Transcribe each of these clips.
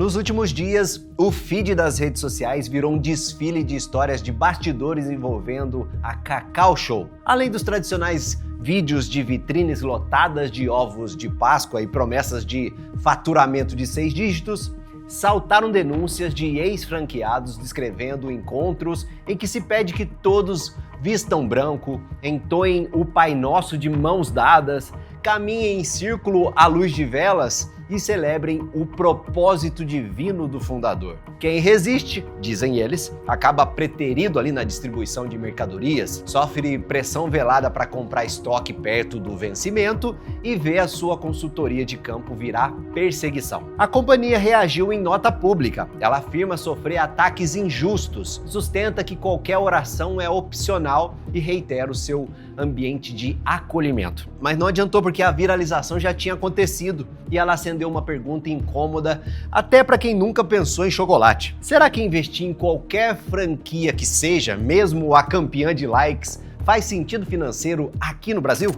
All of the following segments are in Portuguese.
Nos últimos dias, o feed das redes sociais virou um desfile de histórias de bastidores envolvendo a Cacau Show. Além dos tradicionais vídeos de vitrines lotadas de ovos de Páscoa e promessas de faturamento de 6 dígitos, saltaram denúncias de ex-franqueados descrevendo encontros em que se pede que todos vistam branco, entoem o Pai Nosso de mãos dadas, caminhem em círculo à luz de velas e celebrem o propósito divino do fundador. Quem resiste, dizem eles, acaba preterido ali na distribuição de mercadorias, sofre pressão velada para comprar estoque perto do vencimento e vê a sua consultoria de campo virar perseguição. A companhia reagiu em nota pública. Ela afirma sofrer ataques injustos, sustenta que qualquer oração é opcional e reitera o seu ambiente de acolhimento. Mas não adiantou porque a viralização já tinha acontecido e ela acendeu uma pergunta incômoda até para quem nunca pensou em chocolate. Será que investir em qualquer franquia que seja, mesmo a campeã de likes, faz sentido financeiro aqui no Brasil?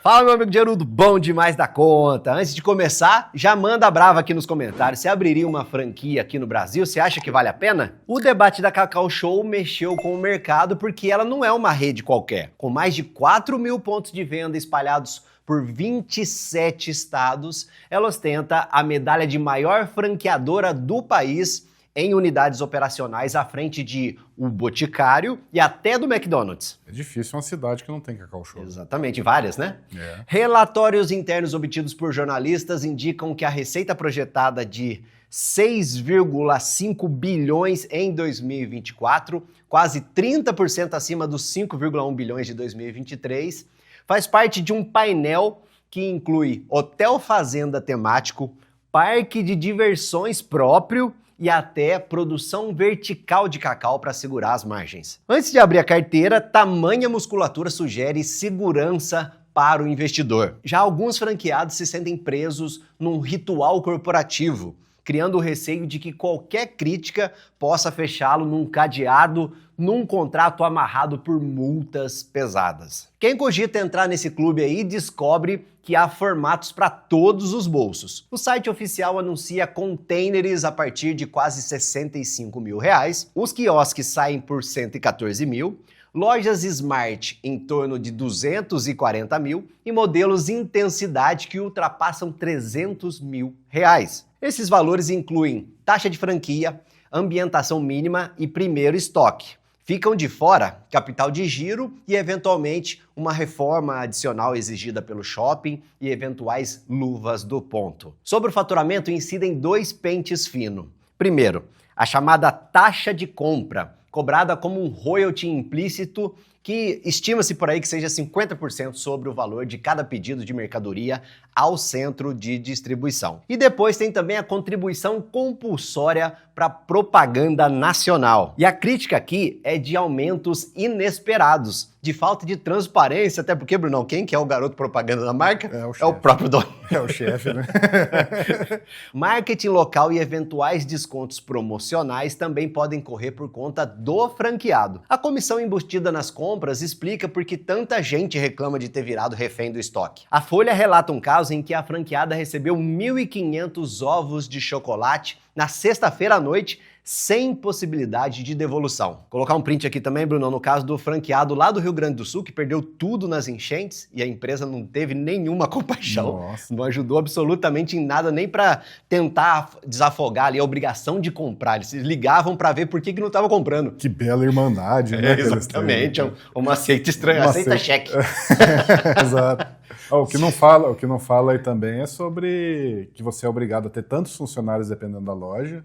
Fala, meu amigo Gerudo, bom demais da conta. Antes de começar, já manda brava aqui nos comentários. Você abriria uma franquia aqui no Brasil? Você acha que vale a pena? O debate da Cacau Show mexeu com o mercado porque ela não é uma rede qualquer. Com mais de 4 mil pontos de venda espalhados por 27 estados, ela ostenta a medalha de maior franqueadora do país em unidades operacionais à frente de O Boticário e até do McDonald's. É difícil uma cidade que não tem Cacau Show. Exatamente, várias, né? É. Relatórios internos obtidos por jornalistas indicam que a receita projetada de 6,5 bilhões em 2024, quase 30% acima dos 5,1 bilhões de 2023, faz parte de um painel que inclui hotel fazenda temático, parque de diversões próprio e até produção vertical de cacau para segurar as margens. Antes de abrir a carteira, tamanha musculatura sugere segurança para o investidor. Já alguns franqueados se sentem presos num ritual corporativo, criando o receio de que qualquer crítica possa fechá-lo num cadeado, num contrato amarrado por multas pesadas. Quem cogita entrar nesse clube aí descobre que há formatos para todos os bolsos. O site oficial anuncia containers a partir de quase R$65 mil, os quiosques saem por R$114 mil, lojas Smart em torno de R$240 mil e modelos intensidade que ultrapassam R$300 mil. Esses valores incluem taxa de franquia, ambientação mínima e primeiro estoque. Ficam de fora capital de giro e, eventualmente, uma reforma adicional exigida pelo shopping e eventuais luvas do ponto. Sobre o faturamento, incidem 2 pentes finos. Primeiro, a chamada taxa de compra, cobrada como um royalty implícito que estima-se por aí que seja 50% sobre o valor de cada pedido de mercadoria ao centro de distribuição. E depois tem também a contribuição compulsória para propaganda nacional. E a crítica aqui é de aumentos inesperados, de falta de transparência, até porque, Brunão, quem que é o garoto propaganda da marca? É o próprio dono. É o chefe, né? Marketing local e eventuais descontos promocionais também podem correr por conta do franqueado. A comissão embutida nas compras explica por que tanta gente reclama de ter virado refém do estoque. A Folha relata um caso em que a franqueada recebeu 1.500 ovos de chocolate na sexta-feira à noite, sem possibilidade de devolução. Vou colocar um print aqui também, Bruno, no caso do franqueado lá do Rio Grande do Sul, que perdeu tudo nas enchentes e a empresa não teve nenhuma compaixão. Nossa. Não ajudou absolutamente em nada, nem para tentar desafogar ali a obrigação de comprar. Eles ligavam para ver por que não estava comprando. Que bela irmandade, né? Exatamente, uma seita estranha, aceita cheque. Exato. O que não fala aí também é sobre que você é obrigado a ter tantos funcionários dependendo da loja,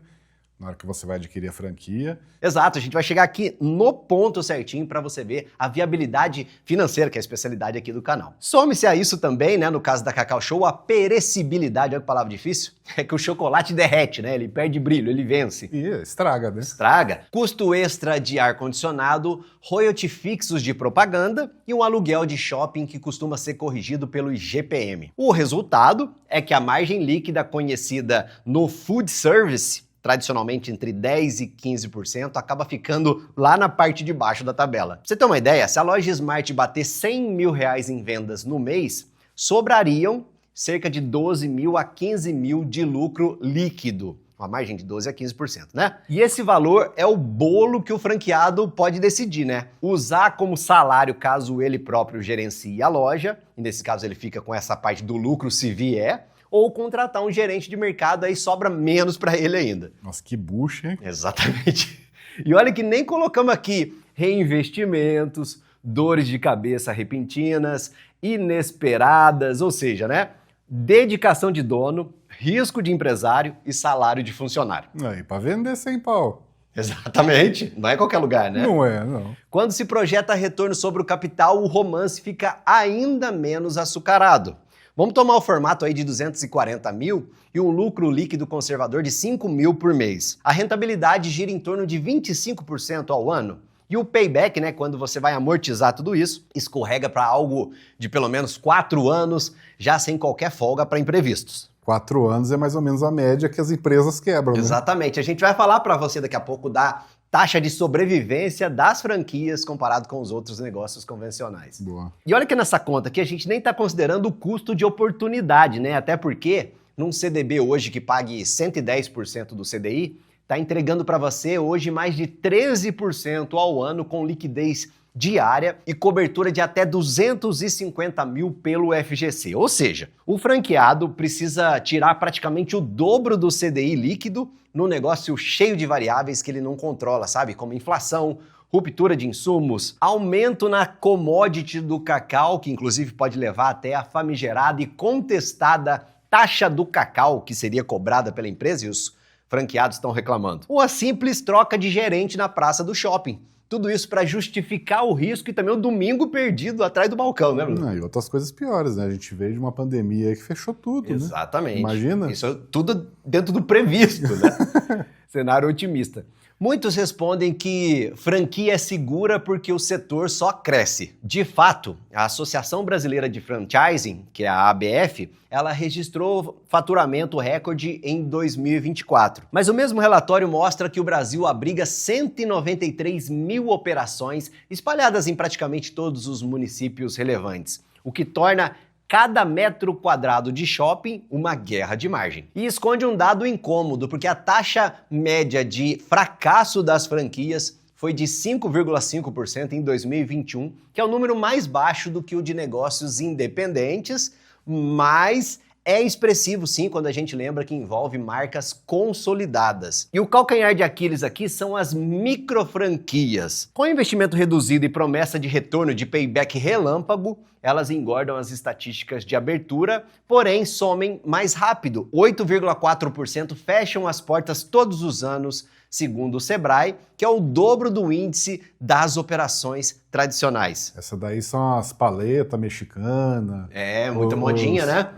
na hora que você vai adquirir a franquia. Exato, a gente vai chegar aqui no ponto certinho para você ver a viabilidade financeira, que é a especialidade aqui do canal. Some-se a isso também, né, no caso da Cacau Show, a perecibilidade, olha que palavra difícil, é que o chocolate derrete, né, ele perde brilho, ele vence. E estraga, né? Estraga. Custo extra de ar-condicionado, royalty fixos de propaganda e um aluguel de shopping que costuma ser corrigido pelo IGPM. O resultado é que a margem líquida conhecida no food service, tradicionalmente entre 10% e 15%, acaba ficando lá na parte de baixo da tabela. Pra você ter uma ideia, se a loja Smart bater R$100 mil em vendas no mês, sobrariam cerca de 12 mil a 15 mil de lucro líquido. Uma margem de 12% a 15%, né? E esse valor é o bolo que o franqueado pode decidir, né? Usar como salário caso ele próprio gerencie a loja, e nesse caso ele fica com essa parte do lucro se vier, ou contratar um gerente de mercado, aí sobra menos para ele ainda. Nossa, que bucha, hein? Exatamente. E olha que nem colocamos aqui reinvestimentos, dores de cabeça repentinas, inesperadas, ou seja, né? Dedicação de dono, risco de empresário e salário de funcionário. Aí, pra vender 100 pau. Exatamente. Não é qualquer lugar, né? Não é, não. Quando se projeta retorno sobre o capital, o romance fica ainda menos açucarado. Vamos tomar o formato aí de 240 mil e um lucro líquido conservador de 5 mil por mês. A rentabilidade gira em torno de 25% ao ano. E o payback, né, quando você vai amortizar tudo isso, escorrega para algo de pelo menos 4 anos, já sem qualquer folga para imprevistos. 4 anos é mais ou menos a média que as empresas quebram, né? Exatamente. A gente vai falar para você daqui a pouco da taxa de sobrevivência das franquias comparado com os outros negócios convencionais. Boa. E olha que nessa conta aqui a gente nem está considerando o custo de oportunidade, né? Até porque num CDB hoje que pague 110% do CDI, está entregando para você hoje mais de 13% ao ano com liquidez diária e cobertura de até 250 mil pelo FGC. Ou seja, o franqueado precisa tirar praticamente o dobro do CDI líquido no negócio cheio de variáveis que ele não controla, sabe? Como inflação, ruptura de insumos, aumento na commodity do cacau, que inclusive pode levar até a famigerada e contestada taxa do cacau que seria cobrada pela empresa e os franqueados estão reclamando. Ou a simples troca de gerente na praça do shopping. Tudo isso para justificar o risco e também o domingo perdido atrás do balcão, né, Bruno? E outras coisas piores, né? A gente veio de uma pandemia aí que fechou tudo, Exatamente. né? Imagina. Isso é tudo dentro do previsto, né? Cenário otimista. Muitos respondem que franquia é segura porque o setor só cresce. De fato, a Associação Brasileira de Franchising, que é a ABF, ela registrou faturamento recorde em 2024. Mas o mesmo relatório mostra que o Brasil abriga 193 mil operações espalhadas em praticamente todos os municípios relevantes, o que torna cada metro quadrado de shopping uma guerra de margem. E esconde um dado incômodo, porque a taxa média de fracasso das franquias foi de 5,5% em 2021, que é o número mais baixo do que o de negócios independentes, mas é expressivo sim quando a gente lembra que envolve marcas consolidadas. E o calcanhar de Aquiles aqui são as microfranquias. Com investimento reduzido e promessa de retorno de payback relâmpago, elas engordam as estatísticas de abertura, porém somem mais rápido. 8,4% fecham as portas todos os anos, segundo o Sebrae, que é o dobro do índice das operações tradicionais. Essa daí são as paletas mexicanas. É, muita modinha, né?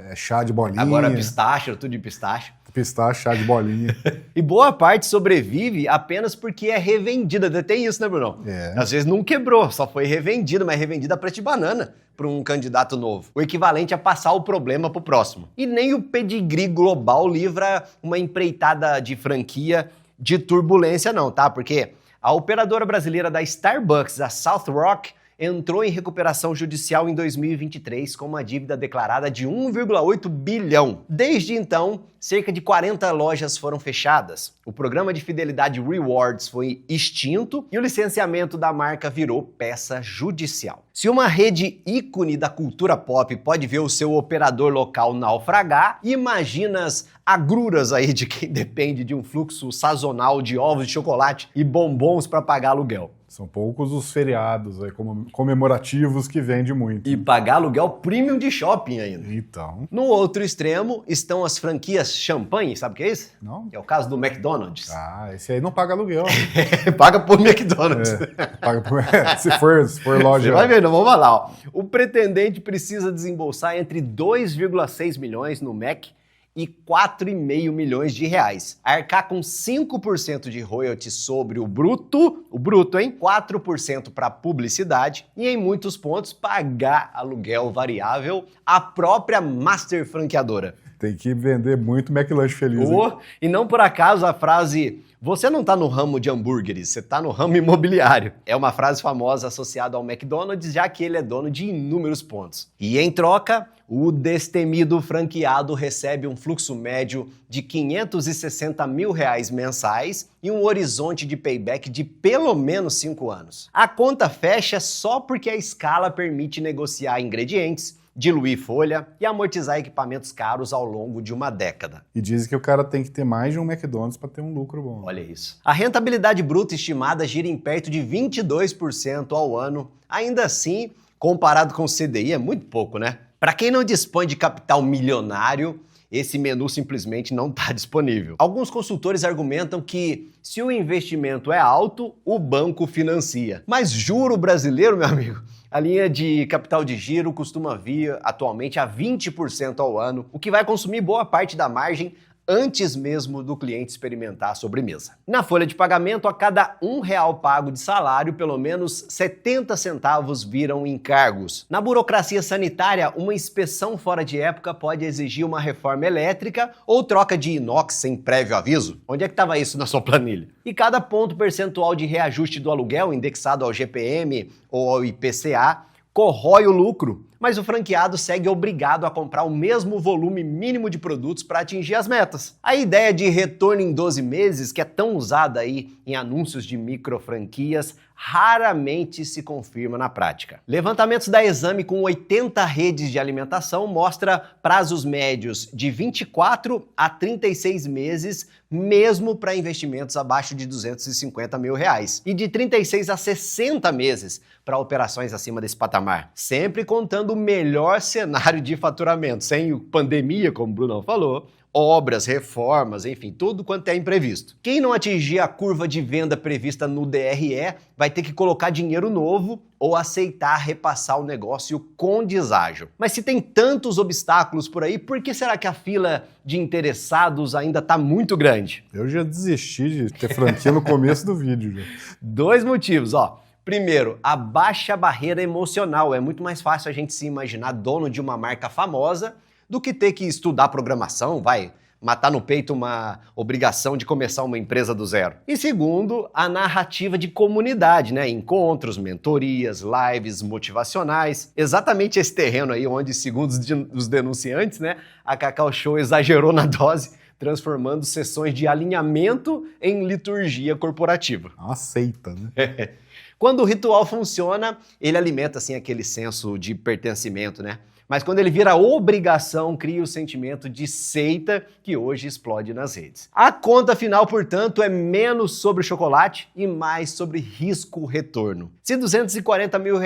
É chá de bolinha. Agora pistache, tudo de pistache. Pistache, chá de bolinha. E boa parte sobrevive apenas porque é revendida. Tem isso, né, Bruno? É. Às vezes não quebrou, só foi revendida, mas revendida a preço de banana para um candidato novo. O equivalente a passar o problema para o próximo. E nem o pedigree global livra uma empreitada de franquia de turbulência não, tá? Porque a operadora brasileira da Starbucks, a South Rock, entrou em recuperação judicial em 2023 com uma dívida declarada de 1,8 bilhão. Desde então, cerca de 40 lojas foram fechadas. O programa de fidelidade Rewards foi extinto e o licenciamento da marca virou peça judicial. Se uma rede ícone da cultura pop pode ver o seu operador local naufragar, imagina as agruras aí de quem depende de um fluxo sazonal de ovos de chocolate e bombons para pagar aluguel. São poucos os feriados aí, comemorativos que vende muito. E pagar aluguel premium de shopping ainda. Então. No outro extremo estão as franquias champanhe, sabe o que é isso? Não? É o caso do McDonald's. Ah, esse aí não paga aluguel. Paga por McDonald's. Paga por, se for loja. Você vai ver, não vamos lá. Ó. O pretendente precisa desembolsar entre 2,6 milhões no Mac e 4,5 milhões de reais. Arcar com 5% de royalties sobre o bruto, hein? 4% para publicidade e em muitos pontos pagar aluguel variável à própria master franqueadora. Tem que vender muito McLanche feliz. E não por acaso a frase "você não tá no ramo de hambúrgueres, você tá no ramo imobiliário" é uma frase famosa associada ao McDonald's, já que ele é dono de inúmeros pontos. E em troca, o destemido franqueado recebe um fluxo médio de R$560 mil mensais e um horizonte de payback de pelo menos 5 anos. A conta fecha só porque a escala permite negociar ingredientes, diluir folha e amortizar equipamentos caros ao longo de uma década. E dizem que o cara tem que ter mais de um McDonald's para ter um lucro bom. Olha isso. A rentabilidade bruta estimada gira em perto de 22% ao ano. Ainda assim, comparado com o CDI, é muito pouco, né? Para quem não dispõe de capital milionário, esse menu simplesmente não está disponível. Alguns consultores argumentam que se o investimento é alto, o banco financia. Mas juro brasileiro, meu amigo, a linha de capital de giro costuma vir atualmente a 20% ao ano, o que vai consumir boa parte da margem antes mesmo do cliente experimentar a sobremesa. Na folha de pagamento, a cada R$1 pago de salário, pelo menos 70 centavos viram encargos. Na burocracia sanitária, uma inspeção fora de época pode exigir uma reforma elétrica ou troca de inox sem prévio aviso. Onde é que estava isso na sua planilha? E cada ponto percentual de reajuste do aluguel, indexado ao GPM ou ao IPCA, corrói o lucro, mas o franqueado segue obrigado a comprar o mesmo volume mínimo de produtos para atingir as metas. A ideia de retorno em 12 meses, que é tão usada aí em anúncios de micro franquias, raramente se confirma na prática. Levantamentos da Exame com 80 redes de alimentação mostra prazos médios de 24 a 36 meses, mesmo para investimentos abaixo de R$250 mil, e de 36 a 60 meses para operações acima desse patamar. Sempre contando o melhor cenário de faturamento, sem pandemia, como o Brunão falou, obras, reformas, enfim, tudo quanto é imprevisto. Quem não atingir a curva de venda prevista no DRE vai ter que colocar dinheiro novo ou aceitar repassar o negócio com deságio. Mas se tem tantos obstáculos por aí, por que será que a fila de interessados ainda está muito grande? Eu já desisti de ter franquia no começo do vídeo. Já. 2 motivos, ó. Primeiro, a baixa barreira emocional. É muito mais fácil a gente se imaginar dono de uma marca famosa do que ter que estudar programação, matar no peito uma obrigação de começar uma empresa do zero. E segundo, a narrativa de comunidade, né? Encontros, mentorias, lives motivacionais. Exatamente esse terreno aí onde, segundo os denunciantes, né, a Cacau Show exagerou na dose, transformando sessões de alinhamento em liturgia corporativa. Uma seita, né? Quando o ritual funciona, ele alimenta assim aquele senso de pertencimento, né? Mas quando ele vira obrigação, cria o sentimento de seita que hoje explode nas redes. A conta final, portanto, é menos sobre chocolate e mais sobre risco-retorno. Se R$240 mil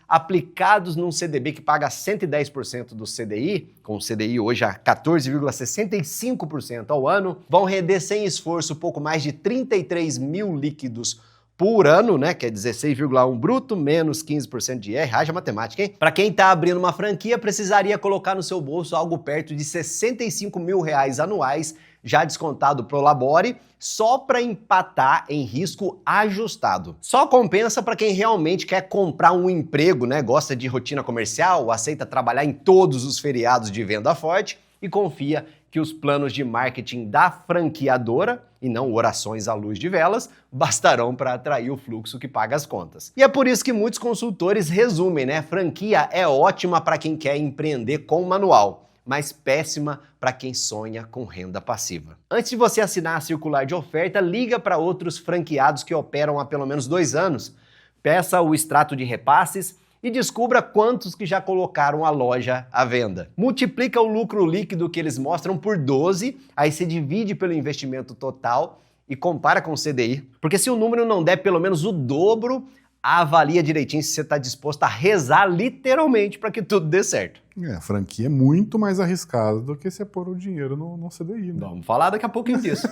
aplicados num CDB que paga 110% do CDI, com o CDI hoje a 14,65% ao ano, vão render sem esforço pouco mais de 33 mil líquidos por ano, né, que é 16,1 bruto, menos 15% de IR, haja matemática, hein? Para quem tá abrindo uma franquia, precisaria colocar no seu bolso algo perto de R$65 mil anuais, já descontado pro Labore, só para empatar em risco ajustado. Só compensa para quem realmente quer comprar um emprego, né, gosta de rotina comercial, aceita trabalhar em todos os feriados de venda forte e confia que os planos de marketing da franqueadora, e não orações à luz de velas, bastarão para atrair o fluxo que paga as contas. E é por isso que muitos consultores resumem, né? Franquia é ótima para quem quer empreender com manual, mas péssima para quem sonha com renda passiva. Antes de você assinar a circular de oferta, liga para outros franqueados que operam há pelo menos 2 anos, peça o extrato de repasses e descubra quantos que já colocaram a loja à venda. Multiplica o lucro líquido que eles mostram por 12, aí você divide pelo investimento total e compara com o CDI. Porque se o número não der pelo menos o dobro, avalia direitinho se você está disposto a rezar literalmente para que tudo dê certo. A franquia é muito mais arriscada do que você pôr o dinheiro no CDI, né? Vamos falar daqui a pouquinho disso.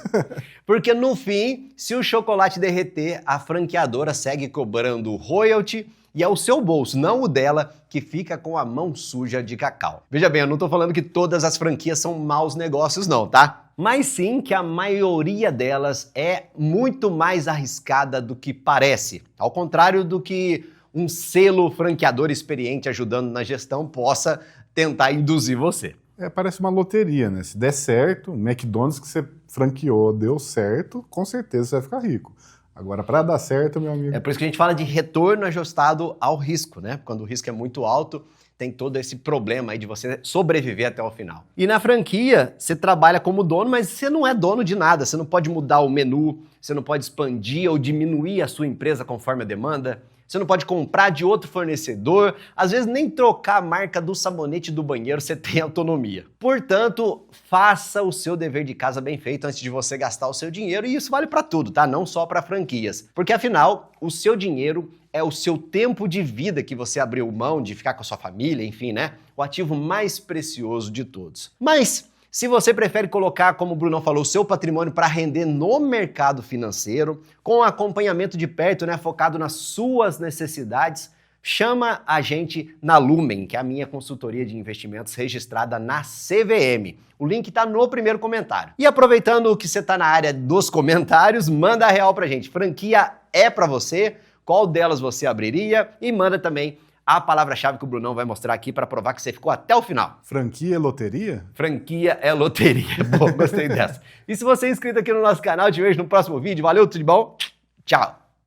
Porque no fim, se o chocolate derreter, a franqueadora segue cobrando royalty e é o seu bolso, não o dela, que fica com a mão suja de cacau. Veja bem, eu não tô falando que todas as franquias são maus negócios não, tá? Mas sim que a maioria delas é muito mais arriscada do que parece. Ao contrário do que um selo franqueador experiente ajudando na gestão possa tentar induzir você. Parece uma loteria, né? Se der certo, o McDonald's que você franqueou deu certo, com certeza você vai ficar rico. Agora, para dar certo, meu amigo... É por isso que a gente fala de retorno ajustado ao risco, né? Quando o risco é muito alto, tem todo esse problema aí de você sobreviver até o final. E na franquia, você trabalha como dono, mas você não é dono de nada. Você não pode mudar o menu, você não pode expandir ou diminuir a sua empresa conforme a demanda. Você não pode comprar de outro fornecedor, às vezes nem trocar a marca do sabonete do banheiro você tem autonomia. Portanto, faça o seu dever de casa bem feito antes de você gastar o seu dinheiro, e isso vale para tudo, tá? Não só para franquias. Porque afinal, o seu dinheiro é o seu tempo de vida que você abriu mão de ficar com a sua família, enfim, né? O ativo mais precioso de todos. Mas se você prefere colocar, como o Brunão falou, o seu patrimônio para render no mercado financeiro, com acompanhamento de perto, né, focado nas suas necessidades, chama a gente na Lumen, que é a minha consultoria de investimentos registrada na CVM. O link está no primeiro comentário. E aproveitando que você está na área dos comentários, manda a real pra gente. Franquia é para você? Qual delas você abriria? E manda também a palavra-chave que o Brunão vai mostrar aqui para provar que você ficou até o final. Franquia é loteria? Franquia é loteria. Pô, gostei dessa. E se você é inscrito aqui no nosso canal, te vejo no próximo vídeo. Valeu, tudo de bom? Tchau!